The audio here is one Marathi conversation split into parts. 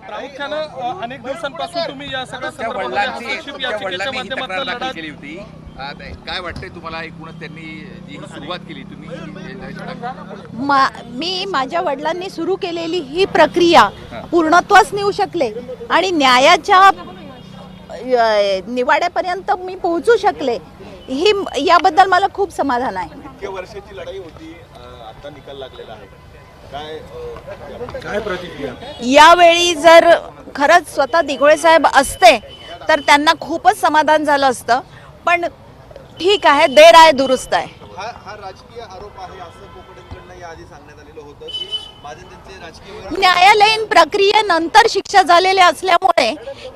प्रामुख्यानं अनेक दिवसांपासून तुम्ही या सगळ्या संदर्भामध्ये हस्तक्षेप याचिकेच्या माध्यमातून लढा केली होती. काय वाटतंय तुम्हाला एकूणच त्यांनी जी ही सुरुवात केली तुम्ही मी माझ्या वडिलांनी सुरू केलेली ही प्रक्रिया पूर्णत्वास नेऊ शकले आणि न्यायाच्या निवाड्यापर्यंत मी पोहोचू शकले ही याबद्दल मला खूप समाधान आहे. इतक्या वर्षाची लढाई होती, आता निकाल लागलेला आहे. काय प्रतिक्रिया यावेळी जर खरंच स्वतः दिघोळे साहेब असते तर त्यांना खूपच समाधान झालं असतं, पण ठीक आहे, देर आहे दुरुस्त आहे. हा राजकीय आरोप आहे असं कोकणेंकडून याआधी सांगण्यात आलेलं होतं की माझे त्यांचे राजकीय न्यायालयीन प्रक्रियेनंतर शिक्षा झालेल्या असल्यामुळे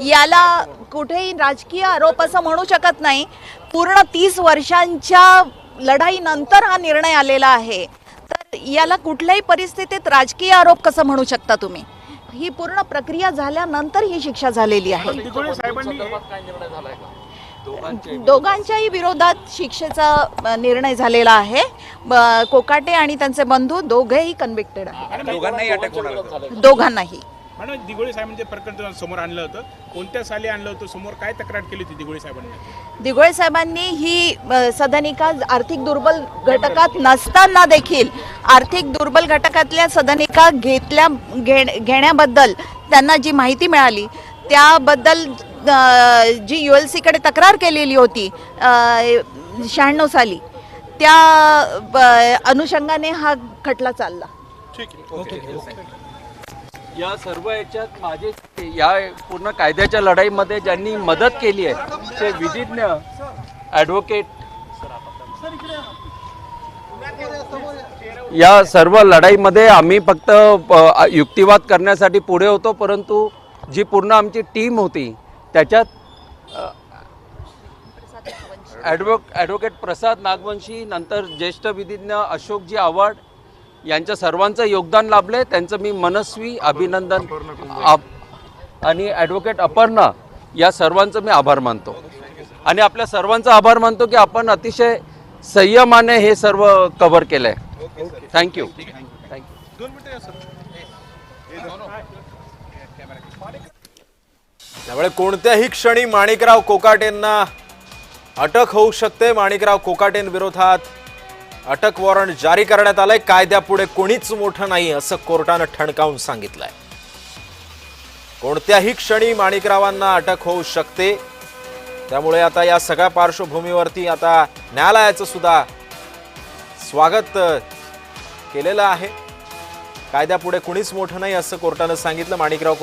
याला कुठेही राजकीय आरोप असं म्हणू शकत नाही. पूर्ण 30 वर्षांच्या लढाईनंतर हा निर्णय आलेला आहे, तर याला कुठल्याही परिस्थितीत राजकीय आरोप कसं म्हणू शकता तुम्ही? ही पूर्ण प्रक्रिया झाल्यानंतर ही शिक्षा झालेली आहे. दोघांच्याही विरोधात शिक्षेचा निर्णय झालेला आहे. कोकाटे आणि त्यांचे बंधू दोघेही कन्व्हिक्टेड आहेत. दोघांनाही अटक होणार. दोघांनाही. म्हणून दिघोळे साहेबांचे प्रकरण समोर आणलं होतं, कोणत्या साली आणलं होतं समोर, काय तक्रार केली होती दिघोळे साहेबांनी? दिघोळे साहेबांनी ही सदनिका आर्थिक दुर्बल घटकात नसताना देखील आर्थिक दुर्बल घटकातल्या सदनिका घेण्याबद्दल त्यांना जी माहिती मिळाली त्याबद्दल जी ULC कडे तक्रार केलेली होती 96 साली, त्या अनुषंगाने हा खटला चालला. या सर्व याच्यात माझे या पूर्ण कायद्याच्या लढाईमध्ये ज्यांनी मदत केली आहे ते विधिज्ञ ॲडव्होकेट, या सर्व लढाईमध्ये आम्ही फक्त युक्तिवाद करण्यासाठी पुढे होतो, परंतु जी पूर्ण आमची टीम होती त्याच्यात ॲडव्होकेट प्रसाद नागवंशी, नंतर ज्येष्ठ विधिज्ञ अशोकजी आव्हाड यांच्या सर्वांचं योगदान लाभले. त्यांचं मी मनस्वी अभिनंदन आणि ॲडव्होकेट अपर्णा या सर्वांचं मी आभार मानतो आणि आपल्या सर्वांचा आभार मानतो की आपण अतिशय संयमाने हे सर्व कव्हर केलं आहे. थँक्यू. त्यामुळे कोणत्याही क्षणी माणिकराव कोकाटेंना अटक होऊ शकते. माणिकराव कोकाटेंविरोधात अटक वॉरंट जारी करण्यात आलंय. कायद्यापुढे कोणीच मोठं नाही असं कोर्टानं ठणकावून सांगितलंय. कोणत्याही क्षणी माणिकरावांना अटक होऊ शकते. त्यामुळे आता या सगळ्या पार्श्वभूमीवरती आता न्यायालयाचं सुद्धा स्वागत केलेलं आहे. कायद्यापुढे कोणीच मोठं नाही असं कोर्टानं सांगितलं. माणिकराव